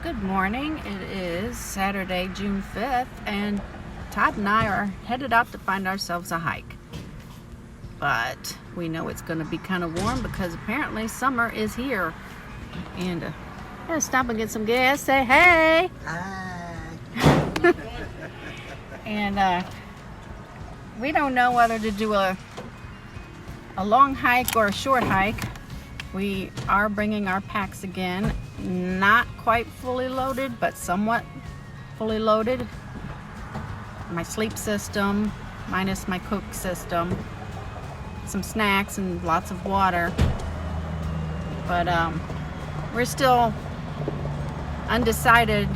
Good morning. It is Saturday, June 5th, and Todd and I are headed out to find ourselves a hike. But we know it's going to be kind of warm because apparently summer is here. And gotta stop and get some gas. Say hey. Hi. And we don't know whether to do a long hike or a short hike. We are bringing our packs again, not quite fully loaded, but somewhat fully loaded. My sleep system, minus my cook system, some snacks and lots of water. But we're still undecided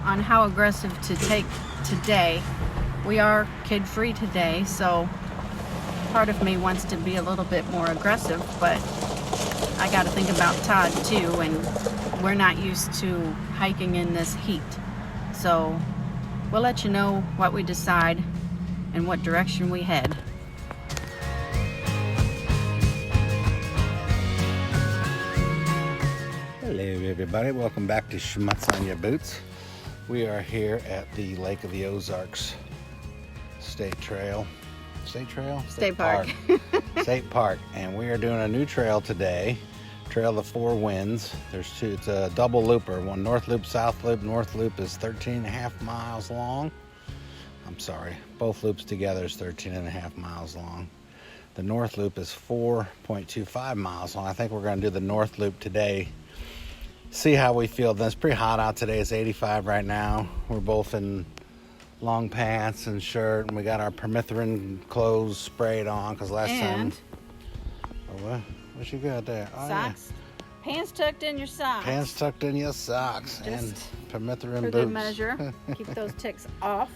on how aggressive to take today. We are kid-free today, so part of me wants to be a little bit more aggressive, but I got to think about Todd too, and we're not used to hiking in this heat. So we'll let you know what we decide and what direction we head. Hello everybody, welcome back to Schmutz on Your Boots. We are here at the Lake of the Ozarks State Park. State Park, and we are doing a new trail today. Trail of the Four Winds. There's two. It's a double looper. One north loop, south loop. North loop is 13.5 miles long. I'm sorry, both loops together is 13.5 miles long. The north loop is 4.25 miles long. I think we're going to do the north loop today. See how we feel. Then it's pretty hot out today. It's 85 right now. We're both in long pants and shirt, and we got our permethrin clothes sprayed on because last time. Oh, what you got there? Oh, socks. Yeah. Pants tucked in your socks. Pants tucked in your socks. Just and permethrin for boots. good measure. Keep those ticks off.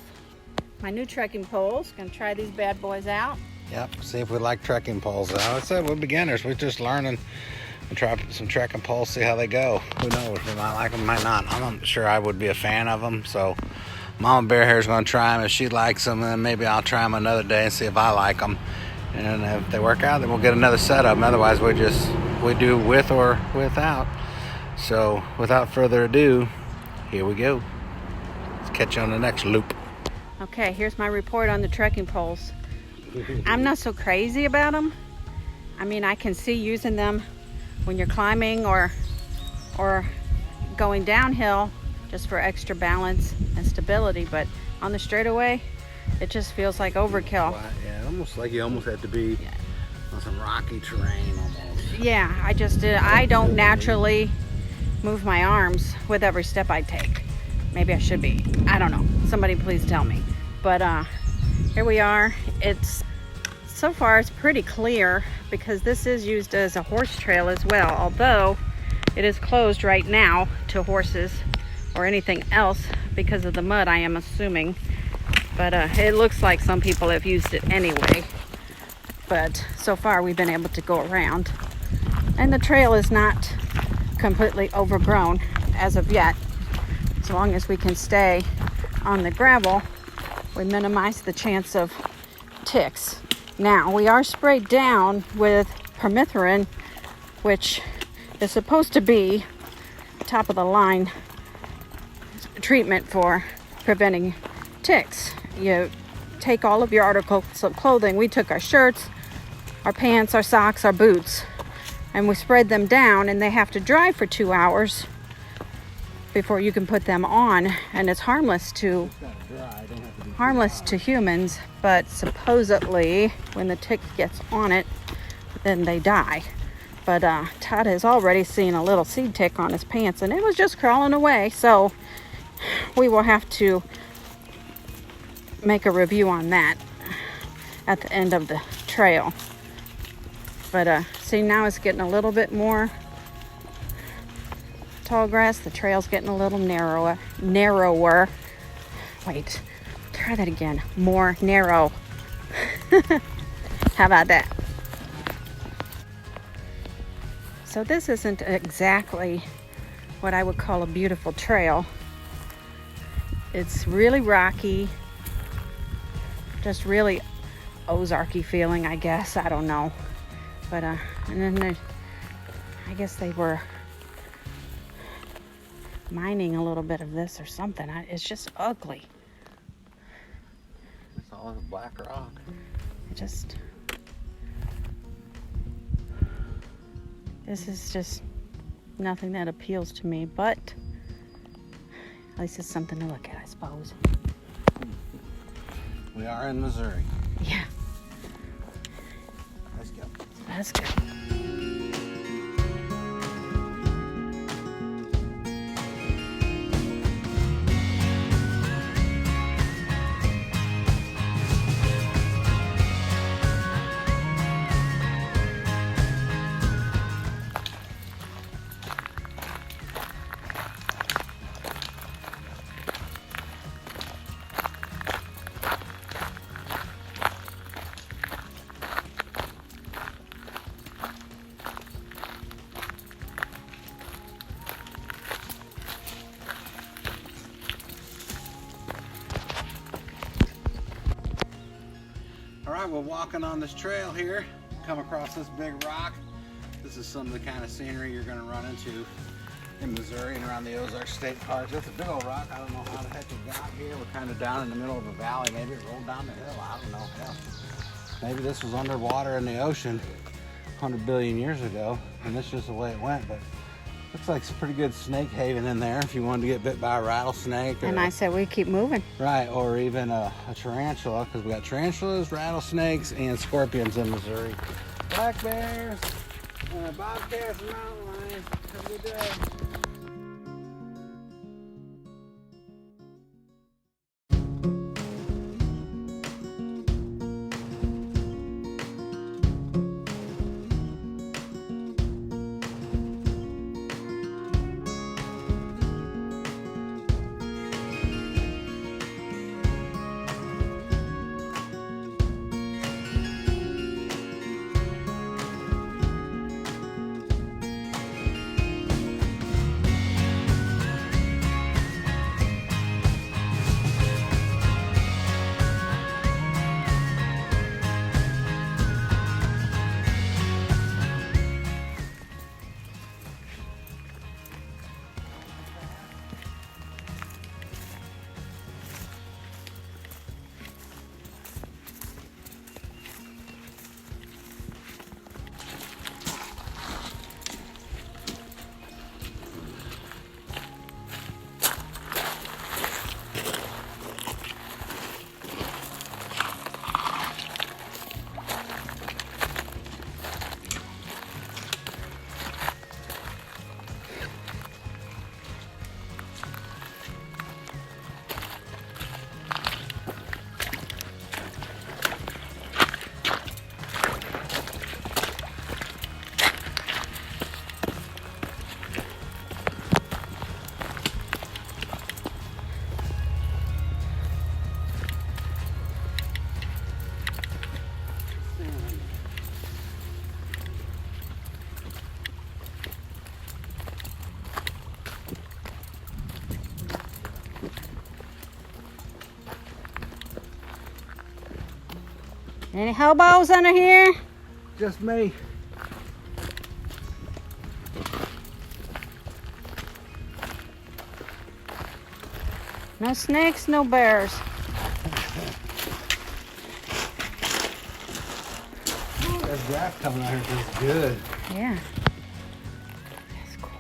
My new trekking poles. Gonna try these bad boys out. Yep. See if we like trekking poles. I would say we're beginners. We're just learning and try some trekking poles. See how they go. Who knows? We might like them, might not. I'm not sure I would be a fan of them. So Mama Bear Hair's gonna try them. If she likes them, then maybe I'll try them another day and see if I like them. And if they work out, then we'll get another set of them. Otherwise, we do with or without. So without further ado, here we go. Let's catch you on the next loop. Okay, here's my report on the trekking poles. I'm not so crazy about them. I mean, I can see using them when you're climbing or going downhill just for extra balance and stability, but on the straightaway, it just feels like overkill. Yeah, almost like you almost have to be on some rocky terrain almost. Yeah, I don't naturally move my arms with every step I take. Maybe I should be. I don't know. Somebody please tell me. But here we are. So far it's pretty clear because this is used as a horse trail as well, although it is closed right now to horses or anything else because of the mud, I am assuming. But it looks like some people have used it anyway. But so far we've been able to go around. And the trail is not completely overgrown as of yet. As long as we can stay on the gravel, we minimize the chance of ticks. Now, we are sprayed down with permethrin, which is supposed to be top of the line treatment for preventing ticks. You take all of your articles of clothing. We took our shirts, our pants, our socks, our boots, and we spread them down, and they have to dry for 2 hours before you can put them on. And it's harmless to humans, but supposedly when the tick gets on it, then they die. But Todd has already seen a little seed tick on his pants, and it was just crawling away. So we will have to make a review on that at the end of the trail. But see, now it's getting a little bit more tall grass. The trail's getting a little narrower. Wait, try that again. More narrow. How about that? So this isn't exactly what I would call a beautiful trail. It's really rocky, just really Ozarky feeling, I guess. I don't know. But and then I guess they were mining a little bit of this or something. It's just ugly. It's all black rock. This is just nothing that appeals to me, but at least it's something to look at, I suppose. We are in Missouri. Yeah. Let's go. Let's go. All right, we're walking on this trail here. Come across this big rock. This is some of the kind of scenery you're gonna run into in Missouri and around the Ozark State Park. That's a big old rock. I don't know how the heck it got here. We're kind of down in the middle of a valley. Maybe it rolled down the hill. I don't know. Hell, maybe this was underwater in the ocean 100 billion years ago, and this is just the way it went. But looks like some pretty good snake haven in there if you wanted to get bit by a rattlesnake. And I said we keep moving. Right, or even a tarantula, because we got tarantulas, rattlesnakes, and scorpions in Missouri. Black bears, bobcats, and mountain lions. Have a good day. Any hobos under here? Just me. No snakes, no bears. There's grass coming out here. It's good. Yeah. That's cool.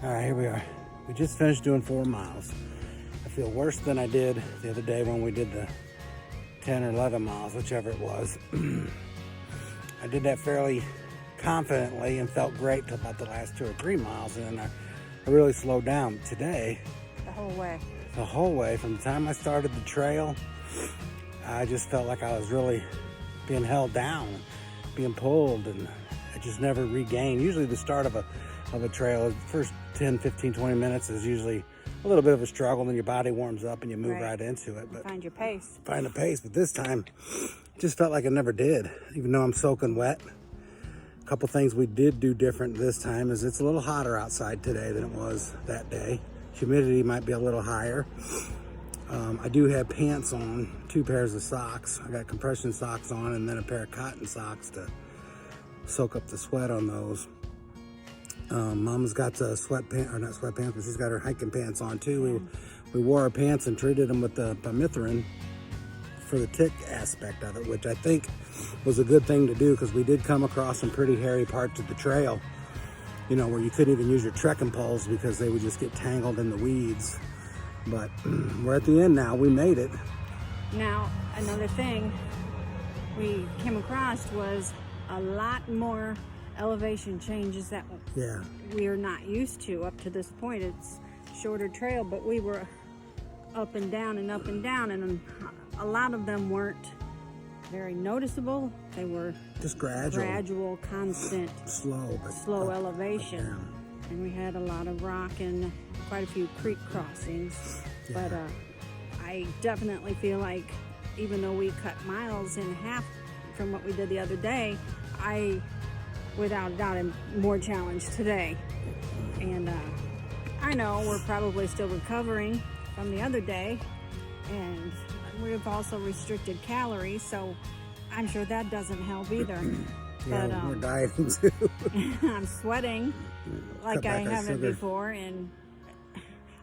All right, here we are. We just finished doing 4 miles. I feel worse than I did the other day when we did the 10 or 11 miles, whichever it was. I did that fairly confidently and felt great till about the last 2 or 3 miles, and then I really slowed down. Today, the whole way, from the time I started the trail, I just felt like I was really being held down, being pulled, and just never regain. Usually the start of a trail, the first 10, 15, 20 minutes is usually a little bit of a struggle, then your body warms up and you move right into it. But find your pace. Find a pace. But this time, it just felt like I never did, even though I'm soaking wet. A couple things we did do different this time is it's a little hotter outside today than it was that day. Humidity might be a little higher. I do have pants on, 2 pairs of socks. I got compression socks on and then a pair of cotton socks to soak up the sweat on those. Mama's got the sweatpants, or not sweatpants, but she's got her hiking pants on too. We wore our pants and treated them with the pyrethrin for the tick aspect of it, which I think was a good thing to do because we did come across some pretty hairy parts of the trail, you know, where you couldn't even use your trekking poles because they would just get tangled in the weeds. But we're at the end now. We made it. Now, another thing we came across was a lot more elevation changes that we are not used to up to this point. It's shorter trail, but we were up and down and up and down, and a lot of them weren't very noticeable. They were just gradual, constant, slow elevation. And we had a lot of rock and quite a few creek crossings. But I definitely feel like even though we cut miles in half from what we did the other day, I without a doubt am more challenged today. And I know we're probably still recovering from the other day, and we've also restricted calories, so I'm sure that doesn't help either. Yeah, but we're dieting too. I'm sweating like I haven't before, and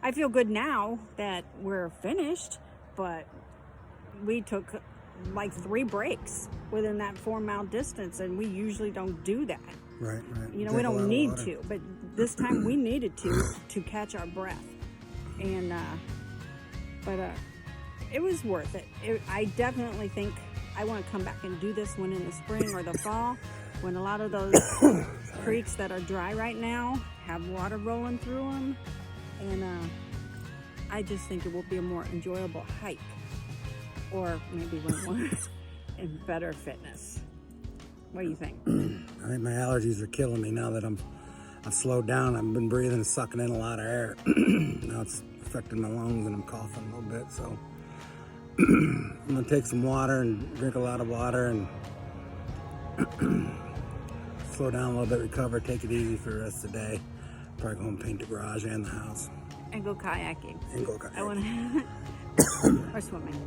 I feel good now that we're finished, but we took like 3 breaks within that 4-mile distance, and we usually don't do that. Right. You know, we don't need to, but this time we needed to catch our breath. And but it was worth it. I definitely think I want to come back and do this one in the spring or the fall, when a lot of those creeks that are dry right now have water rolling through them, and I just think it will be a more enjoyable hike, or maybe one more in better fitness. What do you think? I think my allergies are killing me now that I've slowed down. I've been breathing and sucking in a lot of air. Now it's affecting my lungs and I'm coughing a little bit. So I'm gonna take some water and drink a lot of water and slow down a little bit, recover, take it easy for the rest of the day. Probably go home and paint the garage and the house. And go kayaking. I want to. Or swimming.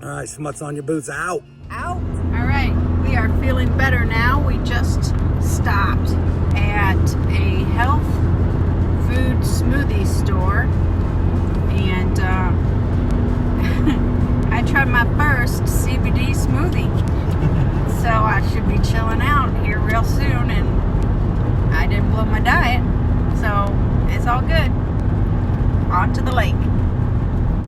All right, smuts on your boots. Out. All right, we are feeling better now. We just stopped at a health food smoothie store, and I tried my first CBD smoothie. So I should be chilling out here real soon, and I didn't blow my diet, so it's all good. On to the lake.